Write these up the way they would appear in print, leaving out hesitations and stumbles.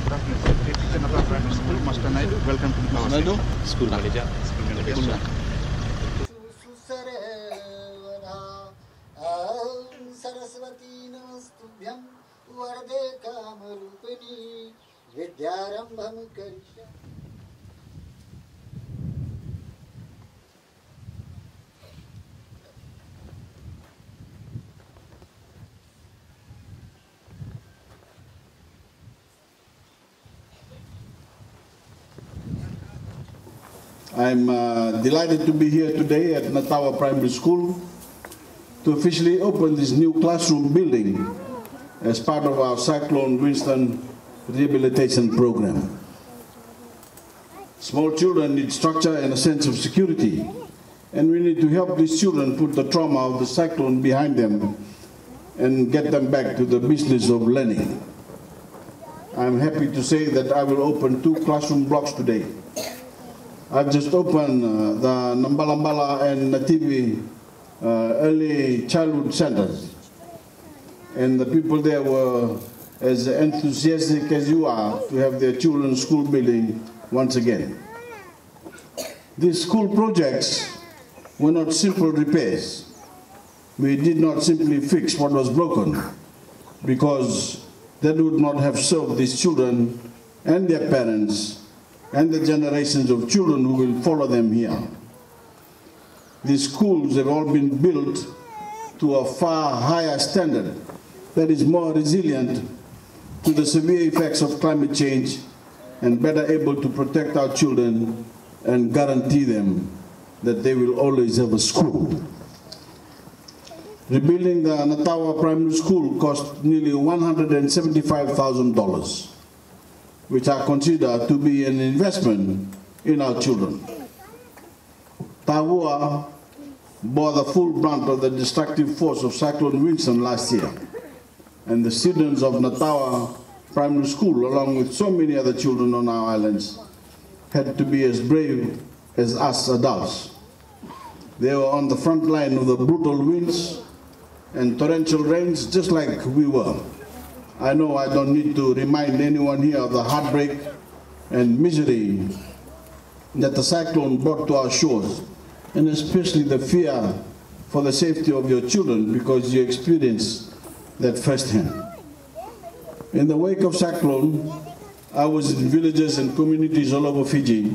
Teacher Natal Primary School, Master Naidu. Welcome to Natal Naidu, School Manager. School Manager. Saraswati नमस्तुभ्यं वरदे कामरूपिणी विद्यारंभं करिष्यामि। I'm delighted to be here today at Natawa Primary School to officially open this new classroom building as part of our Cyclone Winston rehabilitation program. Small children need structure and a sense of security, and we need to help these children put the trauma of the cyclone behind them and get them back to the business of learning. I'm happy to say that I will open 2 classroom blocks today. I've just opened the Nambalambala and Nativi early childhood centers, and the people there were as enthusiastic as you are to have their children's school building once again. These school projects were not simple repairs. We did not simply fix what was broken, because that would not have served these children and their parents and the generations of children who will follow them here. These schools have all been built to a far higher standard that is more resilient to the severe effects of climate change and better able to protect our children and guarantee them that they will always have a school. Rebuilding the Natawa Primary School cost nearly $175,000, which I consider to be an investment in our children. Tawua bore the full brunt of the destructive force of Cyclone Winston last year, and the students of Natawa Primary School, along with so many other children on our islands, had to be as brave as us adults. They were on the front line of the brutal winds and torrential rains, just like we were. I know I don't need to remind anyone here of the heartbreak and misery that the cyclone brought to our shores, and especially the fear for the safety of your children, because you experienced that firsthand. In the wake of cyclone, I was in villages and communities all over Fiji,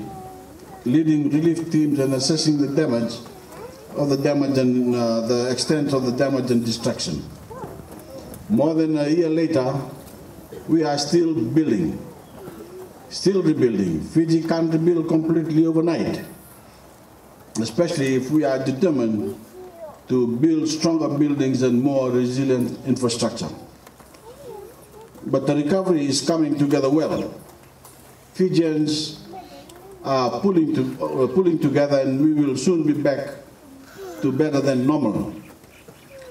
leading relief teams and assessing the damage and the extent of the damage and destruction. More than a year later, we are still building, still rebuilding. Fiji can't rebuild completely overnight, especially if we are determined to build stronger buildings and more resilient infrastructure. But the recovery is coming together well. Fijians are pulling together, and we will soon be back to better than normal.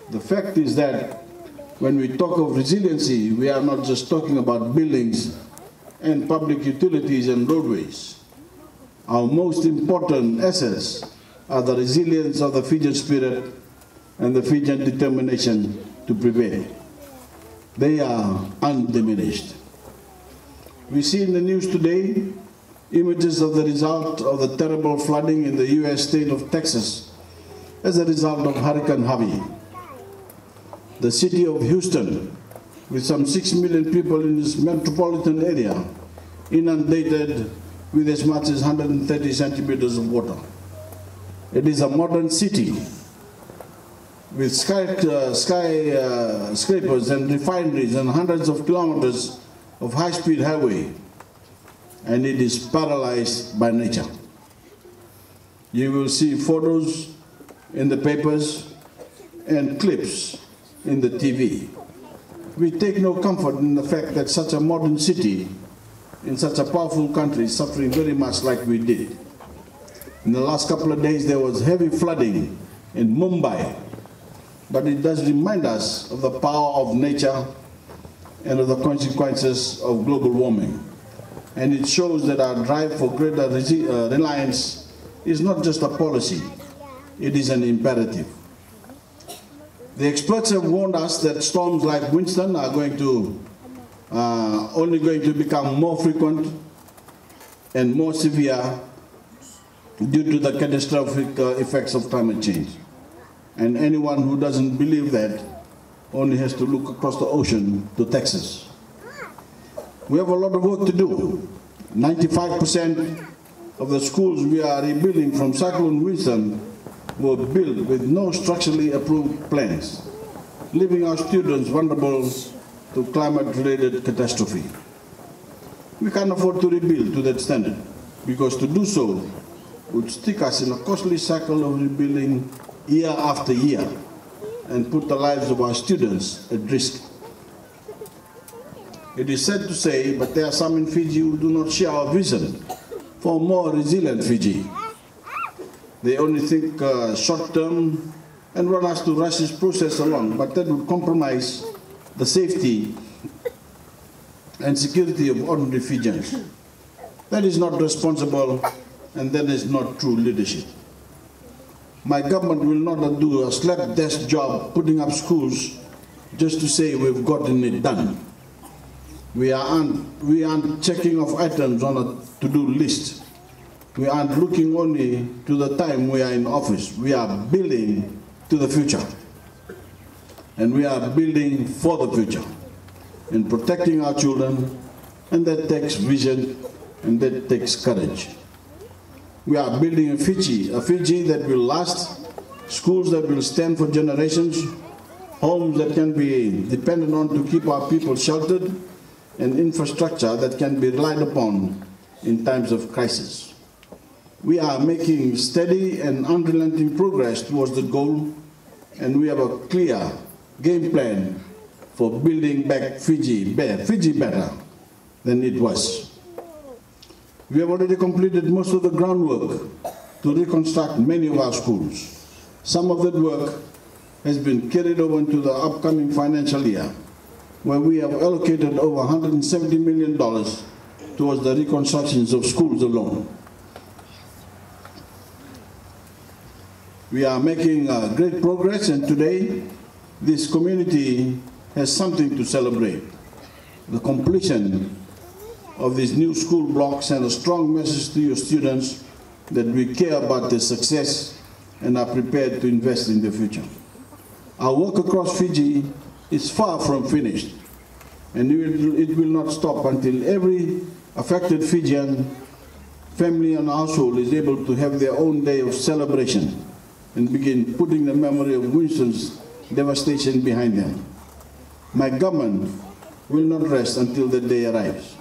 The fact is that when we talk of resiliency, we are not just talking about buildings and public utilities and roadways. Our most important assets are the resilience of the Fijian spirit and the Fijian determination to prevail. They are undiminished. We see in the news today images of the result of the terrible flooding in the US state of Texas as a result of Hurricane Harvey. The city of Houston, with some 6 million people in its metropolitan area, inundated with as much as 130 centimeters of water. It is a modern city with skyscrapers and refineries and hundreds of kilometers of high-speed highway, and it is paralyzed by nature. You will see photos in the papers and clips in the TV. We take no comfort in the fact that such a modern city in such a powerful country is suffering very much like we did. In the last couple of days there was heavy flooding in Mumbai, but it does remind us of the power of nature and of the consequences of global warming. And it shows that our drive for greater reliance is not just a policy, it is an imperative. The experts have warned us that storms like Winston are going to only going to become more frequent and more severe due to the catastrophic effects of climate change. And anyone who doesn't believe that only has to look across the ocean to Texas. We have a lot of work to do. 95% of the schools we are rebuilding from Cyclone Winston were built with no structurally approved plans, leaving our students vulnerable to climate-related catastrophe. We can't afford to rebuild to that standard, because to do so would stick us in a costly cycle of rebuilding year after year and put the lives of our students at risk. It is sad to say, but there are some in Fiji who do not share our vision for a more resilient Fiji. They only think short-term and want us to rush this process along, but that would compromise the safety and security of ordinary Fijians. That is not responsible, and that is not true leadership. My government will not do a slapdash job putting up schools just to say we've gotten it done. We aren't checking off items on a to-do list. We aren't looking only to the time we are in office. We are building to the future. And we are building for the future and protecting our children, and that takes vision and that takes courage. We are building a Fiji that will last, schools that will stand for generations, homes that can be depended on to keep our people sheltered, and infrastructure that can be relied upon in times of crisis. We are making steady and unrelenting progress towards the goal, and we have a clear game plan for building back Fiji better than it was. We have already completed most of the groundwork to reconstruct many of our schools. Some of that work has been carried over into the upcoming financial year, where we have allocated over $170 million towards the reconstructions of schools alone. We are making great progress, and today this community has something to celebrate. The completion of these new school blocks and a strong message to your students that we care about their success and are prepared to invest in the future. Our work across Fiji is far from finished, and it will not stop until every affected Fijian family and household is able to have their own day of celebration and begin putting the memory of Winston's devastation behind them. My government will not rest until that day arrives.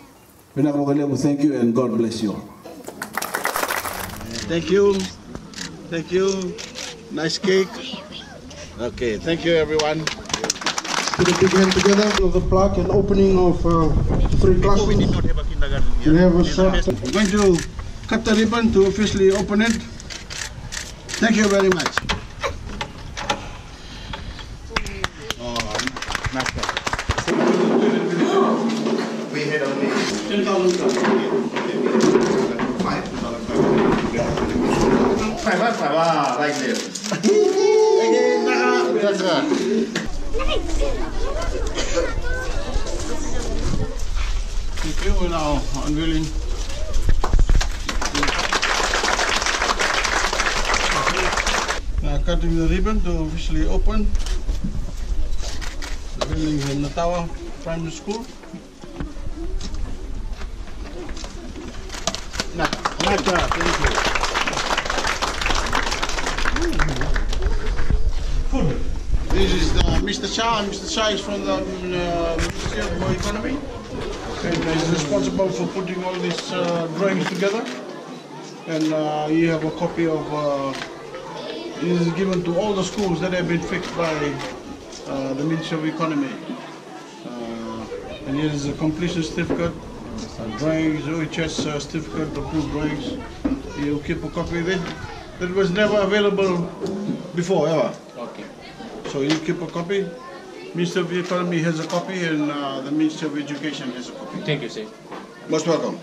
Thank you, and God bless you all. Thank you. Thank you. Nice cake. Okay, thank you, everyone. Put a big hand together of the plaque and opening of 3 classrooms. We did not have a kindergarten here. We have a short. I'm going to cut the ribbon to officially open it. Thank you very much. We had only 10,000 crowns. 5 like this. That's Thank you. We're now unveiling. Now cutting the ribbon to officially open the building in Natawa Primary School. Thank you. This is Mr. Shah. Mr. Shah is from the Ministry of Economy, and is responsible for putting all these drawings together. And you have a copy of, this is given to all the schools that have been fixed by the Ministry of Economy. And here is a completion certificate, drawings, OHS certificate, approved drawings. You keep a copy of it. That was never available before, ever. Okay. So you keep a copy. Minister of the Economy has a copy, and the Minister of Education has a copy. Thank you, sir. Most welcome.